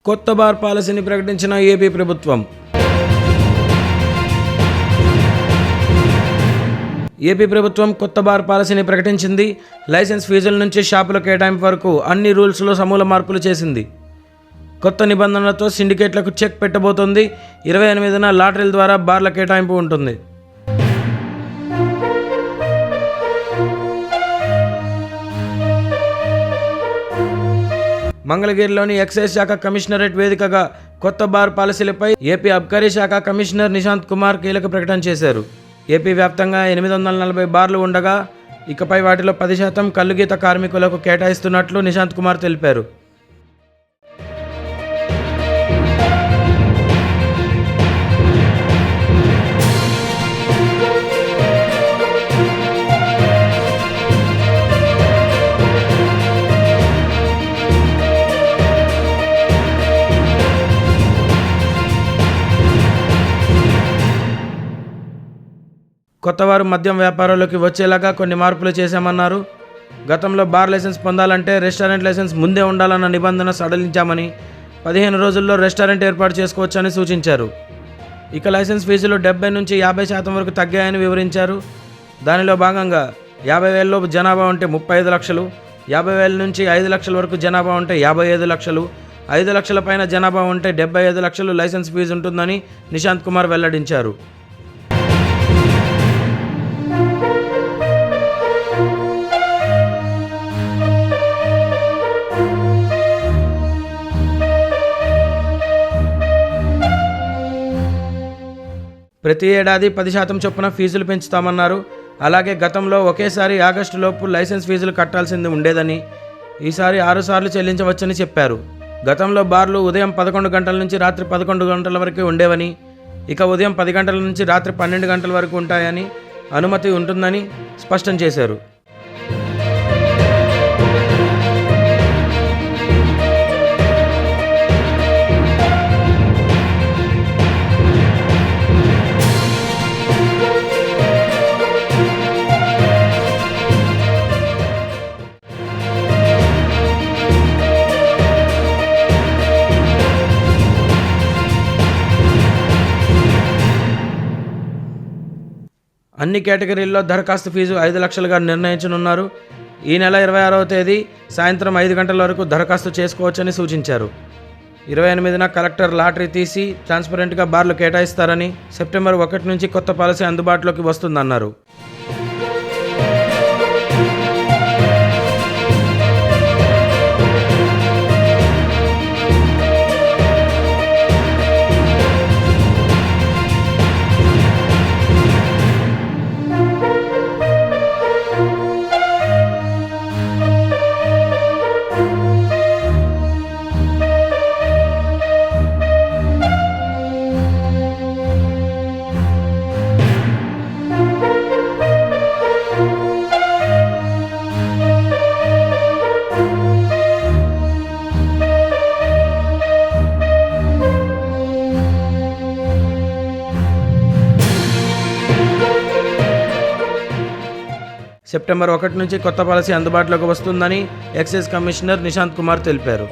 కొత్త బార్ పాలసీని ప్రకటించిన ఏపీ ప్రభుత్వం. ఏపీ ప్రభుత్వం కొత్త బార్ పాలసీని ప్రకటించింది. లైసెన్స్ ఫీజుల నుంచి షాపుల కేటాయింపు వరకు అన్ని రూల్స్లో సమూల మార్పులు చేసింది. కొత్త నిబంధనలతో సిండికేట్లకు చెక్ పెట్టబోతోంది. 28న లాటరీల ద్వారా బార్ల కేటాయింపు ఉంటుంది. మంగళగిరిలోని ఎక్సైజ్ శాఖ కమిషనరేట్ వేదికగా కొత్త బార్ పాలసీలపై ఏపీ అబ్కారీ శాఖ కమిషనర్ నిశాంత్ కుమార్ కీలక ప్రకటన చేశారు. ఏపీ వ్యాప్తంగా 840 బార్లు ఉండగా ఇకపై వాటిలో 10% కల్లుగీత కార్మికులకు కేటాయిస్తున్నట్లు నిశాంత్ కుమార్ తెలిపారు. కొత్తవారు మద్యం వ్యాపారంలోకి వచ్చేలాగా కొన్ని మార్పులు చేశామన్నారు. గతంలో బార్ లైసెన్స్ పొందాలంటే రెస్టారెంట్ లైసెన్స్ ముందే ఉండాలన్న నిబంధన సడలించామని, 15 రోజుల్లో రెస్టారెంట్ ఏర్పాటు చేసుకోవచ్చని సూచించారు. ఇక లైసెన్స్ ఫీజులు 70 నుంచి 50% వరకు తగ్గాయని వివరించారు. దానిలో భాగంగా 50,000 లోపు జనాభా ఉంటే 35 లక్షలు, 50,000 నుంచి 5 లక్షల వరకు జనాభా ఉంటే 55 లక్షలు, 5 లక్షల పైన జనాభా ఉంటే 75 లక్షలు లైసెన్స్ ఫీజు ఉంటుందని నిశాంత్ కుమార్ వెల్లడించారు. ప్రతి ఏడాది 10% చొప్పున ఫీజులు పెంచుతామన్నారు. అలాగే గతంలో ఒకేసారి ఆగస్టులోపు లైసెన్స్ ఫీజులు కట్టాల్సింది ఉండేదని, ఈసారి 6 సార్లు చెల్లించవచ్చని చెప్పారు. గతంలో బార్లు ఉదయం 11 గంటల నుంచి రాత్రి 11 గంటల వరకు ఉండేవని, ఇక ఉదయం 10 గంటల నుంచి రాత్రి 12 గంటల వరకు ఉంటాయని, అనుమతి ఉంటుందని స్పష్టం చేశారు. అన్ని కేటగిరీల్లో దరఖాస్తు ఫీజు 5 లక్షలుగా నిర్ణయించనున్నారు. ఈ నెల 26వ తేదీ సాయంత్రం 5 గంటల వరకు దరఖాస్తు చేసుకోవచ్చని సూచించారు. 28న కలెక్టర్ లాటరీ తీసి ట్రాన్స్పరెంట్గా బార్లు కేటాయిస్తారని, సెప్టెంబర్ 1 నుంచి కొత్త పాలసీ అందుబాటులోకి వస్తుందన్నారు. సెప్టెంబర్ 1 నుంచి కొత్త పాలసీ అందుబాటులోకి వస్తుందని ఎక్సైజ్ కమిషనర్ నిశాంత్ కుమార్ తెలిపారు.